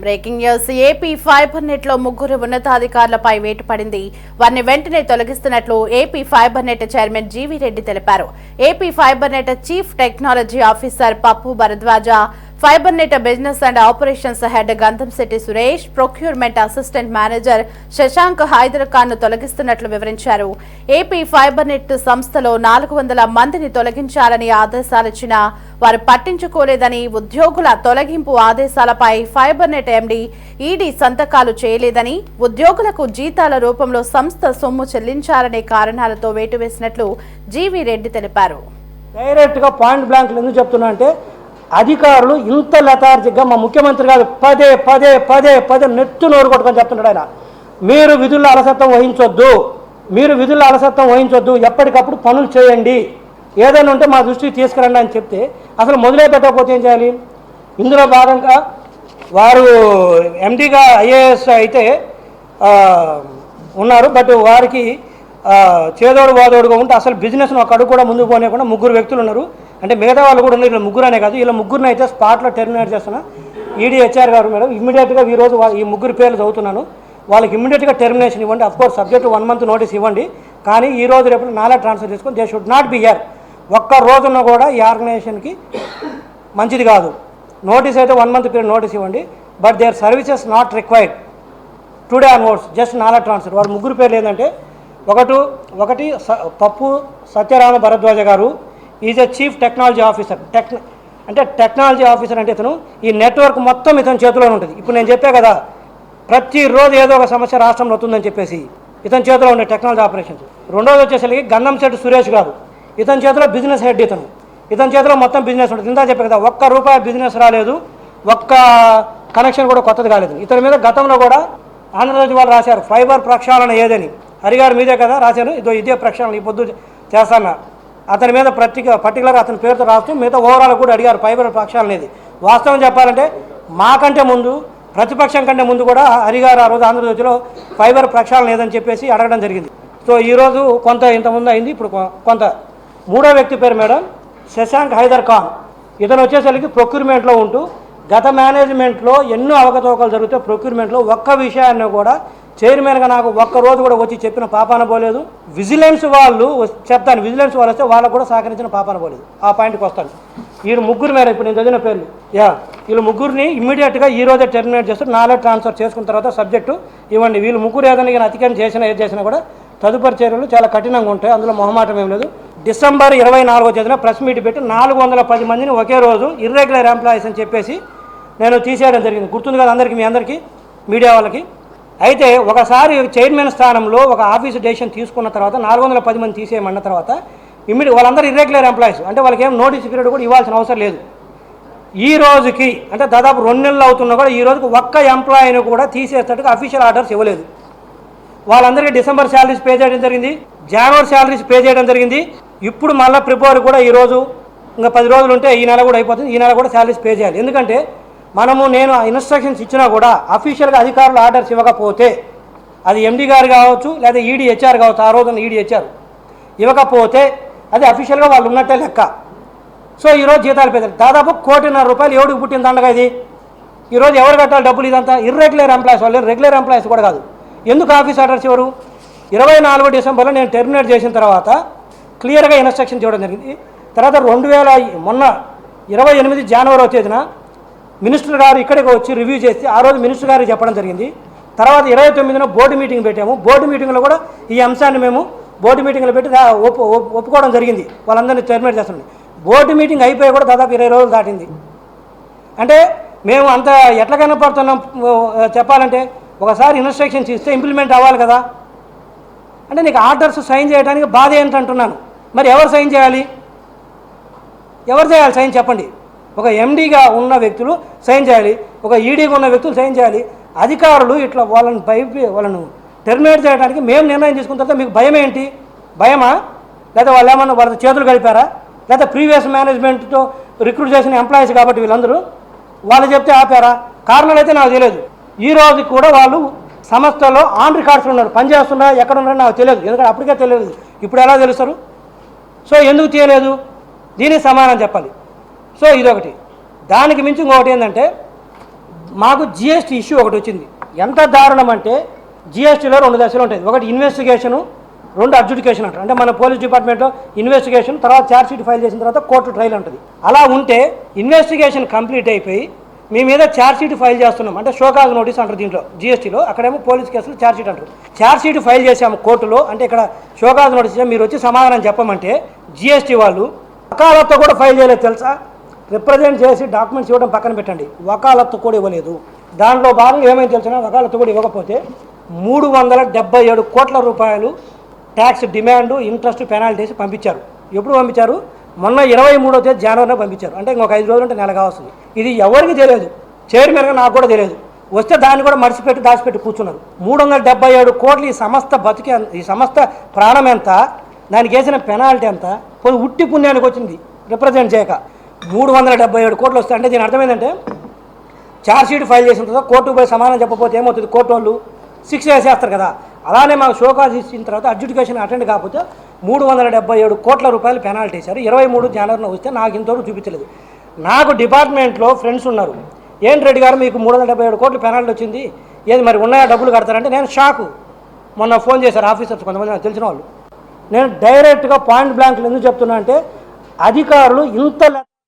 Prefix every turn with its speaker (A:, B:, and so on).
A: Breaking news. AP fibre net లో ముగ్గురు ఉన్నతాధికారులపై వేటు పడింది. వారిని వెంటనే తొలగిస్తున్నట్లు AP fibre net chairman GV Reddy తెలిపారు. AP fibre net chief technology officer Pappu Bharadwaja, fibre net business and operations head Gandhamsetty Suresh, procurement assistant manager Shashank Haider Khan ను తొలగిస్తున్నట్లు వివరించారు. ఏపీ ఫైబర్ నెట్ సంస్థలో 400 మందిని తొలగించాలని ఆదేశాలిచ్చిన వారు పట్టించుకోలేదని, ఉద్యోగుల తొలగింపు ఆదేశాలపై ఫైబర్ నెట్ ఎండీ ఈడీ సంతకాలు చేయలేదని, ఉద్యోగులకు జీతాల రూపంలో సంస్థ సొమ్ము చెల్లించాలనే కారణాలతో వేటు వేసినట్లు జీవీ రెడ్డి తెలిపారు.
B: డైరెక్ట్ గా పాయింట్ బ్లాంక్ ఎందుకు చెప్తున్నా అంటే, అధికారులు ఇంత లెథార్జిక్గా మా ముఖ్యమంత్రి గారు పదే పదే పదే పదే నెట్టు నోరు కొట్టుకొని చెప్తున్నాడు. ఆయన మీరు విధుల్లో అలసత్వం వహించొద్దు, ఎప్పటికప్పుడు పనులు చేయండి, ఏదైనా ఉంటే మా దృష్టికి తీసుకురండి అని చెప్తే అసలు మొదలే పెట్టకపోతే ఏం చేయాలి? ఇందులో భాగంగా వారు ఎండీగా ఐఏఎస్ అయితే ఉన్నారు. బట్ వారికి చేదోడు వాదోడుగా ఉంటే అసలు బిజినెస్ను ఒక అడుగు కూడా ముందుకు పోనీయకుండా ముగ్గురు వ్యక్తులు ఉన్నారు. అంటే మిగతా వాళ్ళు కూడా ఉన్నారు. ఇలా ముగ్గురు అనే కాదు, ఇలా ముగ్గురిని అయితే స్పాట్లో టెర్మినేట్ చేస్తున్నా. ఈడీ హెచ్ఆర్ గారు మేడం ఇమ్మీడియట్గా ఈరోజు ఈ ముగ్గురు పేర్లు చదువుతున్నాను. వాళ్ళకి ఇమ్మీడియట్గా టెర్మినేషన్ ఇవ్వండి. అఫ్కోర్స్ సబ్జెక్ట్ 1 month నోటీస్ ఇవ్వండి. కానీ ఈ రోజు రేపు నాలా ట్రాన్స్ఫర్ చేసుకొని they should not be here. ఒక్క రోజున కూడా ఈ ఆర్గనైజేషన్కి మంచిది కాదు. నోటీస్ అయితే 1 month పీరియడ్ నోటీస్ ఇవ్వండి. But their services not required today onwards, just నాలా ట్రాన్స్ఫర్. వాడు ముగ్గురు పేర్లు ఏంటంటే, ఒకటి పప్పు సత్యరామ భరద్వాజ గారు, is a chief technology officer. Technology officer అంటే ఇతను ఈ నెట్వర్క్ మొత్తం ఇతని చేతిలోనే ఉంటుంది. ఇప్పుడు నేను చెప్పే కదా, ప్రతిరోజు ఏదో ఒక సమస్య రాష్ట్రంలో వస్తుందని చెప్పేసి ఇతని చేతిలో ఉండే టెక్నాలజీ ఆపరేషన్స్. రెండోది వచ్చేసరికి గంధంశెట్టి సురేష్ గారు, ఇతని చేతిలో బిజినెస్ హెడ్. ఇతని చేతిలో మొత్తం బిజినెస్ ఉంటుంది. ఇందా చెప్పే కదా, ₹1 బిజినెస్ రాలేదు, ఒక్క కనెక్షన్ కూడా కొత్తది కాలేదు. ఇతని మీద గతంలో కూడా ఆంధ్రప్రదేశ్ వాళ్ళు రాశారు ఫైబర్ ప్రక్షాళన ఏదని. హరిగారి మీదే కదా రాశాను, ఇదే ప్రక్షాళన ఈ పొద్దు చేస్తాను. అతని మీద పర్టికులర్ అతని పేరుతో రాస్తూ మిగతా ఓవరాల్ కూడా అడిగారు ఫైబర్ ప్రక్షాళన అనేది. వాస్తవం చెప్పాలంటే మాకంటే ముందు, ప్రతిపక్షం కంటే ముందు కూడా హరిగారు ఆ రోజు ఆంధ్రప్రదేశ్లో ఫైబర్ ప్రక్షాళన ఏదని చెప్పేసి అడగడం జరిగింది. సో ఈరోజు కొంత ఇంతకుముందు అయింది, ఇప్పుడు కొంత. మూడో వ్యక్తి పేరు మేడం శశాంక్ హైదర్ ఖాన్. ఇతను వచ్చేసరికి ప్రొక్యూర్మెంట్లో ఉంటూ గత మేనేజ్మెంట్లో ఎన్నో అవకతవకలు జరిగితే ప్రొక్యూర్మెంట్లో ఒక్క విషయాన్ని కూడా చైర్మన్గా నాకు ఒక్కరోజు కూడా వచ్చి చెప్పిన పాపాన పోలేదు. విజిలెన్స్ వాళ్ళు చెప్తాను, విజిలెన్స్ వాళ్ళు వస్తే వాళ్ళకు కూడా సహకరించిన పాపాన పోలేదు. ఆ పాయింట్కి వస్తాను. వీళ్ళు ముగ్గురు మేర ఇప్పుడు నేను చదివిన పేర్లు, వీళ్ళు ముగ్గురిని ఇమ్మీడియట్గా ఈ రోజే టెర్మినేట్ చేస్తూ నాలెడ్జ్ ట్రాన్స్ఫర్ చేసుకున్న తర్వాత సబ్జెక్టు ఇవ్వండి. వీళ్ళు ముగ్గురు ఏదైనా అతిక్రమం ఏది చేసినా కూడా తదుపరి చర్యలు చాలా కఠినంగా ఉంటాయి. అందులో మొహమాటం ఏం లేదు. డిసెంబర్ 24వ తేదీన ప్రెస్ మీట్ పెట్టి 410 మందిని ఒకే రోజు ఇర్రెగ్యులర్ ఎంప్లాయీస్ అని చెప్పేసి నేను తీసేయడం జరిగింది. గుర్తుంది కదా అందరికీ, మీ అందరికీ, మీడియా వాళ్ళకి. అయితే ఒకసారి చైర్మన్ స్థానంలో ఒక ఆఫీసు డెసిషన్ తీసుకున్న తర్వాత 410 మంది తీసేయమన్న తర్వాత వాళ్ళందరూ ఇర్రెగ్యులర్ ఎంప్లాయీస్, అంటే వాళ్ళకి ఏం నోటీస్ పీరియడ్ కూడా ఇవ్వాల్సిన అవసరం లేదు. ఈ రోజుకి అంటే దాదాపు 2 నెలలు అవుతున్నా కూడా ఈ రోజుకి ఒక్క ఎంప్లాయీని కూడా తీసేసేటట్టుగా అఫీషియల్ ఆర్డర్స్ ఇవ్వలేదు. వాళ్ళందరికీ డిసెంబర్ శాలరీస్ పే చేయడం జరిగింది, జనవరి శాలరీస్ పే చేయడం జరిగింది. ఇప్పుడు మళ్ళీ ఫిబ్రవరి కూడా ఈరోజు ఇంకా 10 రోజులు ఉంటే ఈ నెల కూడా అయిపోతుంది. ఈ నెల కూడా శాలరీస్ పే చేయాలి. ఎందుకంటే నేను ఇన్స్ట్రక్షన్స్ ఇచ్చినా కూడా అఫీషియల్గా అధికారులు ఆర్డర్స్ ఇవ్వకపోతే, అది ఎండీ గారు కావచ్చు లేదా ఈడీ హెచ్ఆర్ కావచ్చు, ఆ రోజున ఈడీ హెచ్ఆర్ ఇవ్వకపోతే అది అఫీషియల్గా వాళ్ళు ఉన్నట్టే లెక్క. సో ఈరోజు జీతాలు పెద్దారు దాదాపు ₹1.5 కోటి. ఎవడికి పుట్టిన దండగా ఇది? ఈరోజు ఎవరు కట్టాలి డబ్బులు? ఇదంతా ఇర్రెగ్యులర్ ఎంప్లాయీస్, వాళ్ళు రెగ్యులర్ ఎంప్లాయీస్ కూడా కాదు. ఎందుకు ఆఫీస్ ఆర్డర్స్ ఇవ్వరు? 24 డిసెంబర్లో నేను టెర్మినేట్ చేసిన తర్వాత క్లియర్గా ఇన్స్ట్రక్షన్స్ ఇవ్వడం జరిగింది. తర్వాత మొన్న 28 జనవరి తేదీన మినిస్టర్ గారు ఇక్కడికి వచ్చి రివ్యూ చేసి ఆ రోజు మినిస్టర్ గారికి చెప్పడం జరిగింది. తర్వాత 29న బోర్డు మీటింగ్ పెట్టాము. బోర్డు మీటింగ్లో కూడా ఈ అంశాన్ని మేము బోర్డు మీటింగ్లో పెట్టి ఒప్పుకోవడం జరిగింది. వాళ్ళందరినీ టెర్మినేట్ చేస్తుంది. బోర్డు మీటింగ్ అయిపోయి కూడా దాదాపు 20 రోజులు దాటింది. అంటే మేము అంత ఎట్లా కనపడుతున్నాం చెప్పాలంటే, ఒకసారి ఇన్స్ట్రక్షన్స్ ఇస్తే ఇంప్లిమెంట్ అవ్వాలి కదా. అంటే నీకు ఆర్డర్స్ సైన్ చేయడానికి బాధ ఏంటంటున్నాను. మరి ఎవరు సైన్ చేయాలి? సైన్ చెప్పండి. ఒక ఎండీగా ఉన్న వ్యక్తులు సైన్ చేయాలి, ఒక ఈడీగా ఉన్న వ్యక్తులు సైన్ చేయాలి. అధికారులు ఇట్లా వాళ్ళను టెర్మినేట్ చేయడానికి మేము నిర్ణయం తీసుకున్న తర్వాత మీకు భయం ఏంటి? భయమా? లేదా వాళ్ళు ఏమన్నా వాళ్ళ చేతులు కలిపారా? లేదా ప్రీవియస్ మేనేజ్మెంట్తో రిక్రూట్ చేసిన ఎంప్లాయీస్ కాబట్టి వీళ్ళందరూ వాళ్ళు చెప్తే ఆపారా? కారణాలు అయితే నాకు తెలియదు. ఈ రోజు కూడా వాళ్ళు సంస్థలో ఆన్ రికార్డ్స్ ఉన్నారు, పనిచేస్తున్నా ఎక్కడ ఉన్నారో నాకు తెలియదు. ఎందుకంటే అప్పటికే తెలియదు, ఇప్పుడు ఎలా తెలుస్తారు? సో ఎందుకు చేయలేదు? దీనికి సమాధానం చెప్పాలి. సో ఇదొకటి. దానికి మించి ఇంకొకటి ఏంటంటే, మాకు జిఎస్టీ ఇష్యూ ఒకటి వచ్చింది. ఎంత దారుణం అంటే జిఎస్టీలో 2 దశలు ఉంటాయి. ఒకటి ఇన్వెస్టిగేషను, 2 అడ్జుడికేషన్ అంటారు. అంటే మన పోలీస్ డిపార్ట్మెంట్లో ఇన్వెస్టిగేషన్, తర్వాత ఛార్జ్ షీట్ ఫైల్ చేసిన తర్వాత కోర్టు ట్రయల్ ఉంటుంది. అలా ఉంటే ఇన్వెస్టిగేషన్ కంప్లీట్ అయిపోయి మీ మీద ఛార్జ్ షీట్ ఫైల్ చేస్తున్నాం, అంటే షోకాజ్ నోటీస్ అంటారు దీంట్లో జిఎస్టీలో, అక్కడేమో పోలీస్ కేసులు ఛార్జ్ షీట్ అంటారు. ఛార్జ్ షీట్ ఫైల్ చేసాము కోర్టులో, అంటే ఇక్కడ షోకాజ్ నోటీస్ మీరు వచ్చి సమాధానం చెప్పమంటే జిఎస్టీ వాళ్ళు వకాలత్తు కూడా ఫైల్ చేయలేదు తెలుసా. రిప్రజెంట్ చేసి డాక్యుమెంట్స్ ఇవ్వడం పక్కన పెట్టండి, వకాలత్తు కూడా ఇవ్వలేదు. దాంట్లో భాగంగా ఏమైంది తెలిసిన, వకాలత్తు కూడా ఇవ్వకపోతే 377 కోట్ల రూపాయలు ట్యాక్స్ డిమాండ్, ఇంట్రెస్ట్, పెనాల్టీస్ పంపించారు. ఎప్పుడు పంపించారు? మొన్న 23వ తేదీ జనవరిలో పంపించారు. అంటే ఇంకొక 5 రోజులు అంటే నెల కావస్తుంది. ఇది ఎవరికి తెలియదు, చైర్మన్గా నాకు కూడా తెలియదు. వస్తే దాన్ని కూడా మర్చిపెట్టి దాచిపెట్టి కూర్చున్నారు. 377 కోట్లు. ఈ సంస్థ ప్రాణం ఎంత, దానికి వేసిన పెనాల్టీ ఎంత, కొన్ని ఉట్టి పుణ్యానికి వచ్చింది రిప్రజెంట్ చేయక 377 కోట్లు వస్తాయి. అంటే దీని అర్థమైందంటే ఛార్జ్ షీట్ ఫైల్ చేసిన తర్వాత కోర్టుకు పోయి సమాధానం చెప్పకపోతే ఏమవుతుంది, కోర్టు వాళ్ళు శిక్ష వేసేస్తారు కదా. అలానే మాకు షోకాజ్ ఇచ్చిన తర్వాత అడ్జుడికేషన్ అటెండ్ కాకపోతే 377 కోట్ల రూపాయలు పెనాల్టీ వేశారు. 23 జనవరిలో వస్తే నాకు ఇంతవరకు చూపించలేదు. నాకు డిపార్ట్మెంట్లో ఫ్రెండ్స్ ఉన్నారు, ఏంటి రెడ్డి గారు మీకు 377 కోట్ల పెనాల్టీ వచ్చింది, ఏది మరి ఉన్నాయా, డబ్బులు కడతారంటే నేను షాకు. మొన్న ఫోన్ చేశారు ఆఫీసర్స్ కొంతమంది నాకు తెలిసిన వాళ్ళు. నేను డైరెక్ట్గా పాయింట్ బ్లాంక్లు ఎందుకు చెప్తున్నా అంటే అధికారులు ఇంత